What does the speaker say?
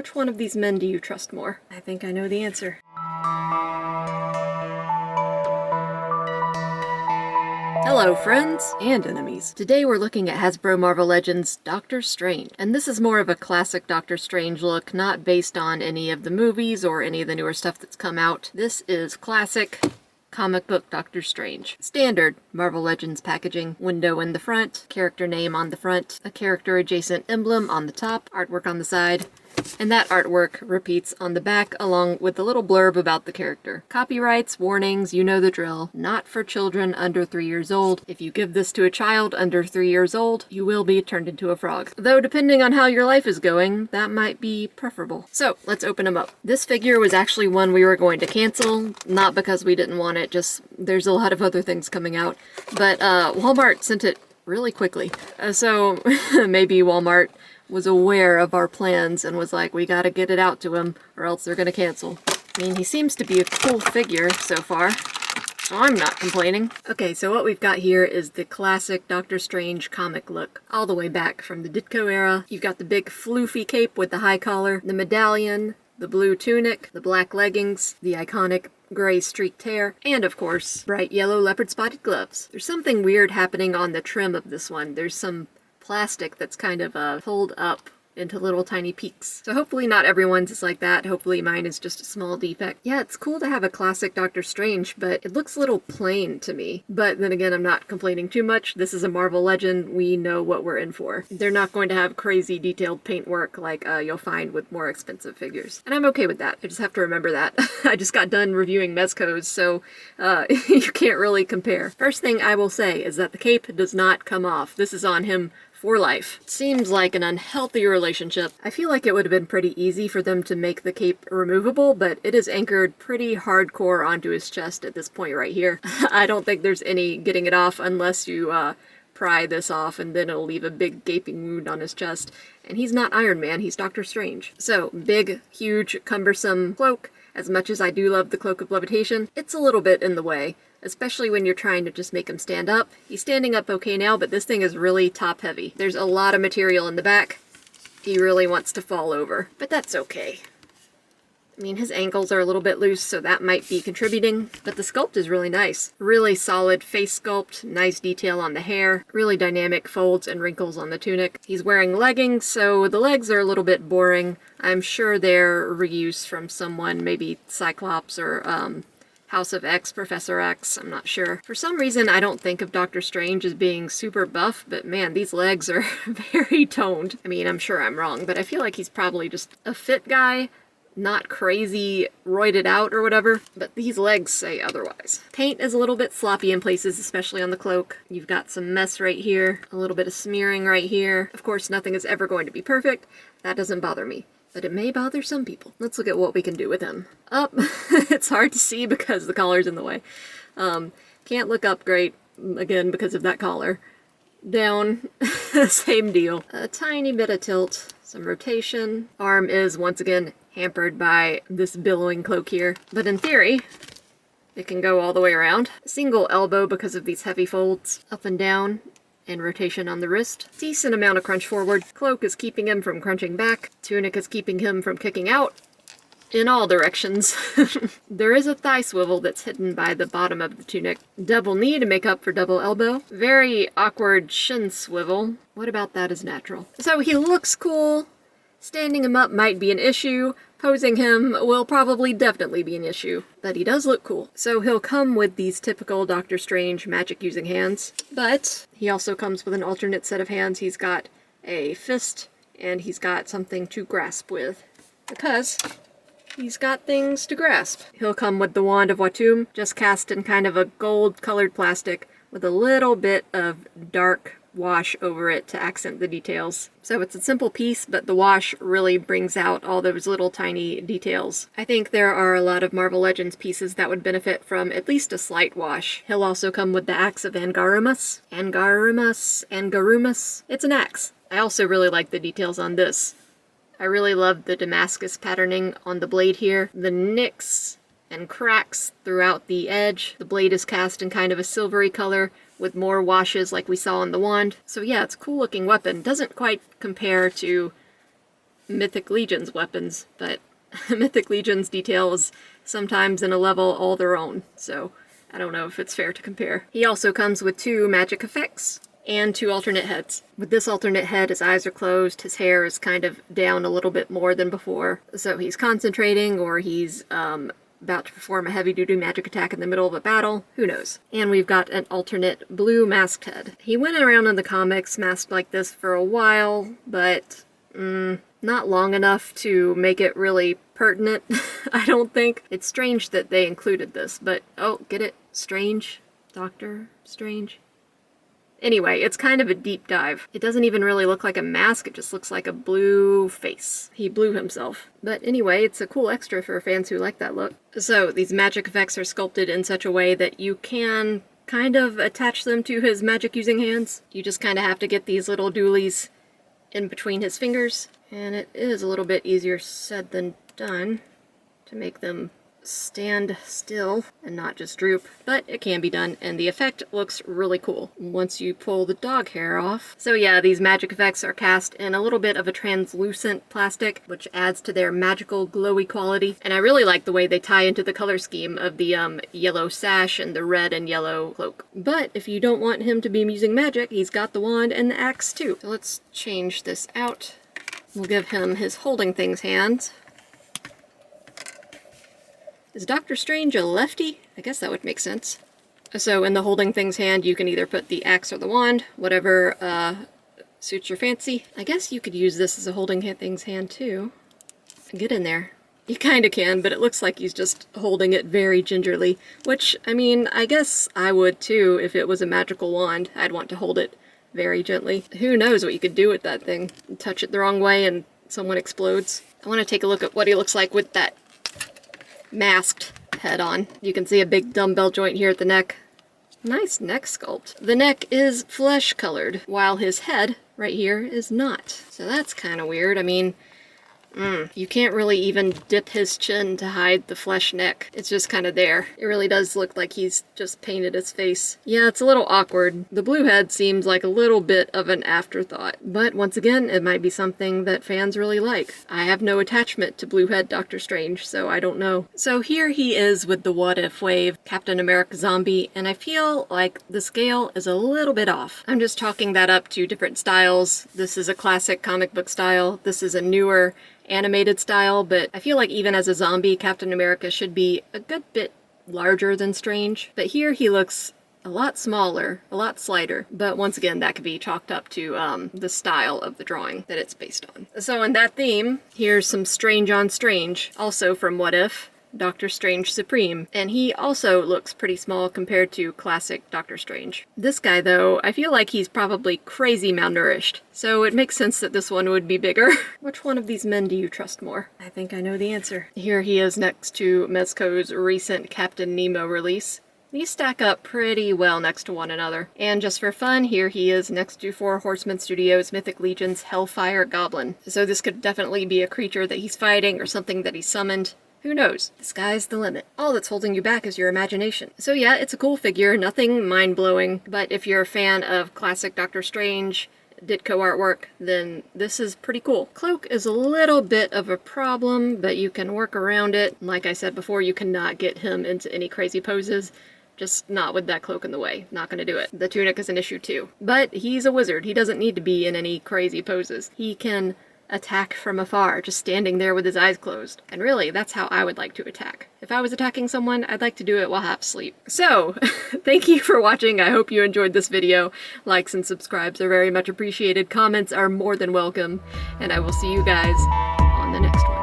Which one of these men do you trust more? I think I know the answer. Hello friends and enemies. Today we're looking at Hasbro Marvel Legends Doctor Strange, and this is more of a classic Doctor Strange look, not based on any of the movies or any of the newer stuff that's come out. This is classic comic book Doctor Strange. Standard Marvel Legends packaging, window in the front, character name on the front, a character adjacent emblem on the top, artwork on the side, and that artwork repeats on the back along with a little blurb about the character. Copyrights, warnings, you know the drill. Not for children under 3 years old. If you give this to a child under 3 years old, you will be turned into a frog. Though depending on how your life is going, that might be preferable. So, let's open them up. This figure was actually one we were going to cancel, not because we didn't want it, just there's a lot of other things coming out. But Walmart sent it really quickly. So maybe Walmart was aware of our plans and was like, we gotta get it out to him or else they're gonna cancel. I mean, he seems to be a cool figure so far, so I'm not complaining. Okay, so what we've got here is the classic Doctor Strange comic look, all the way back from the Ditko era. You've got the big floofy cape with the high collar, the medallion, the blue tunic, the black leggings, the iconic gray streaked hair, and of course, bright yellow leopard spotted gloves. There's something weird happening on the trim of this one. There's some plastic that's kind of pulled up into little tiny peaks. So hopefully not everyone's is like that. Hopefully mine is just a small defect. Yeah, it's cool to have a classic Doctor Strange, but it looks a little plain to me. But then again, I'm not complaining too much. This is a Marvel Legend. We know what we're in for. They're not going to have crazy detailed paintwork like you'll find with more expensive figures. And I'm okay with that. I just have to remember that. I just got done reviewing Mezco's, so you can't really compare. First thing I will say is that the cape does not come off. This is on him for life. Seems like an unhealthy relationship. I feel like it would have been pretty easy for them to make the cape removable, but it is anchored pretty hardcore onto his chest at this point right here. I don't think there's any getting it off unless you pry this off, and then it'll leave a big gaping wound on his chest. And he's not Iron Man, he's Doctor Strange. So, big, huge, cumbersome cloak. As much as I do love the Cloak of Levitation, it's a little bit in the way. Especially when you're trying to just make him stand up. He's standing up okay now, but this thing is really top heavy. There's a lot of material in the back. He really wants to fall over, but that's okay. I mean, his ankles are a little bit loose, so that might be contributing, but the sculpt is really nice. Really solid face sculpt, nice detail on the hair, really dynamic folds and wrinkles on the tunic. He's wearing leggings, so the legs are a little bit boring. I'm sure they're reuse from someone, maybe Cyclops or House of X, Professor X, I'm not sure. For some reason, I don't think of Doctor Strange as being super buff, but man, these legs are very toned. I mean, I'm sure I'm wrong, but I feel like he's probably just a fit guy, not crazy roided out or whatever, but these legs say otherwise. Paint is a little bit sloppy in places, especially on the cloak. You've got some mess right here, a little bit of smearing right here. Of course, nothing is ever going to be perfect. That doesn't bother me. But it may bother some people. Let's look at what we can do with him. Up. It's hard to see because the collar's in the way. Can't look up great, again, because of that collar. Down. Same deal. A tiny bit of tilt. Some rotation. Arm is, once again, hampered by this billowing cloak here. But in theory, it can go all the way around. Single elbow because of these heavy folds. Up and down. And rotation on the wrist. Decent amount of crunch forward. Cloak is keeping him from crunching back. Tunic is keeping him from kicking out. In all directions. There is a thigh swivel that's hidden by the bottom of the tunic. Double knee to make up for double elbow. Very awkward shin swivel. What about that is natural? So he looks cool. Standing him up might be an issue. Posing him will probably definitely be an issue, but he does look cool. So he'll come with these typical Doctor Strange magic-using hands, but he also comes with an alternate set of hands. He's got a fist, and he's got something to grasp with, because he's got things to grasp. He'll come with the Wand of Watum, just cast in kind of a gold-colored plastic with a little bit of dark wash over it to accent the details. So it's a simple piece, but the wash really brings out all those little tiny details. I think there are a lot of Marvel Legends pieces that would benefit from at least a slight wash. He'll also come with the Axe of Angarumas. Angarumas. It's an axe. I also really like the details on this. I really love the Damascus patterning on the blade here. The nicks and cracks throughout the edge. The blade is cast in kind of a silvery color with more washes like we saw on the wand. So yeah, it's a cool looking weapon. Doesn't quite compare to Mythic Legion's weapons, but Mythic Legion's details sometimes in a level all their own, so I don't know if it's fair to compare. He also comes with 2 magic effects and 2 alternate heads. With this alternate head, his eyes are closed, his hair is kind of down a little bit more than before, so he's concentrating or he's about to perform a heavy-duty magic attack in the middle of a battle, who knows. And we've got an alternate blue masked head. He went around in the comics masked like this for a while, but not long enough to make it really pertinent, I don't think. It's strange that they included this, but oh, get it? Strange? Doctor Strange? Anyway, it's kind of a deep dive. It doesn't even really look like a mask, it just looks like a blue face. He blew himself. But anyway, it's a cool extra for fans who like that look. So, these magic effects are sculpted in such a way that you can kind of attach them to his magic-using hands. You just kind of have to get these little doolies in between his fingers, and it is a little bit easier said than done to make them stand still and not just droop, but it can be done, and the effect looks really cool once you pull the dog hair off. So yeah, these magic effects are cast in a little bit of a translucent plastic, which adds to their magical glowy quality, and I really like the way they tie into the color scheme of the yellow sash and the red and yellow cloak. But if you don't want him to be using magic, he's got the wand and the axe too. So let's change this out. We'll give him his holding things hands. Is Doctor Strange a lefty? I guess that would make sense. So in the holding things hand, you can either put the axe or the wand, whatever suits your fancy. I guess you could use this as a holding things hand too. Get in there. You kinda can, but it looks like he's just holding it very gingerly, which, I mean, I guess I would too if it was a magical wand. I'd want to hold it very gently. Who knows what you could do with that thing? Touch it the wrong way and someone explodes. I want to take a look at what he looks like with that masked head on. You can see a big dumbbell joint here at the neck. Nice neck sculpt. The neck is flesh colored, while his head right here is not. So that's kind of weird. I mean, you can't really even dip his chin to hide the flesh neck. It's just kind of there. It really does look like he's just painted his face. Yeah, it's a little awkward. The blue head seems like a little bit of an afterthought. But once again, it might be something that fans really like. I have no attachment to blue head Doctor Strange, so I don't know. So here he is with the What If wave, Captain America zombie, and I feel like the scale is a little bit off. I'm just chalking that up to different styles. This is a classic comic book style. This is a newer animated style, but I feel like even as a zombie, Captain America should be a good bit larger than Strange. But here he looks a lot smaller, a lot slighter, but once again that could be chalked up to the style of the drawing that it's based on. So in that theme, here's some Strange on Strange, also from What If, Doctor Strange Supreme, and he also looks pretty small compared to classic Doctor Strange. This guy though, I feel like he's probably crazy malnourished, so it makes sense that this one would be bigger. Which one of these men do you trust more? I think I know the answer. Here he is next to Mezco's recent Captain Nemo release. These stack up pretty well next to one another. And just for fun, here he is next to 4 Horsemen Studios Mythic Legion's Hellfire Goblin. So this could definitely be a creature that he's fighting or something that he summoned. Who knows? The sky's the limit. All that's holding you back is your imagination. So yeah, it's a cool figure, nothing mind-blowing, but if you're a fan of classic Doctor Strange, Ditko artwork, then this is pretty cool. Cloak is a little bit of a problem, but you can work around it. Like I said before, you cannot get him into any crazy poses. Just not with that cloak in the way. Not gonna do it. The tunic is an issue too. But he's a wizard. He doesn't need to be in any crazy poses. He can attack from afar, just standing there with his eyes closed. And really, that's how I would like to attack. If I was attacking someone, I'd like to do it while half asleep. So, thank you for watching. I hope you enjoyed this video. Likes and subscribes are very much appreciated. Comments are more than welcome. And I will see you guys on the next one.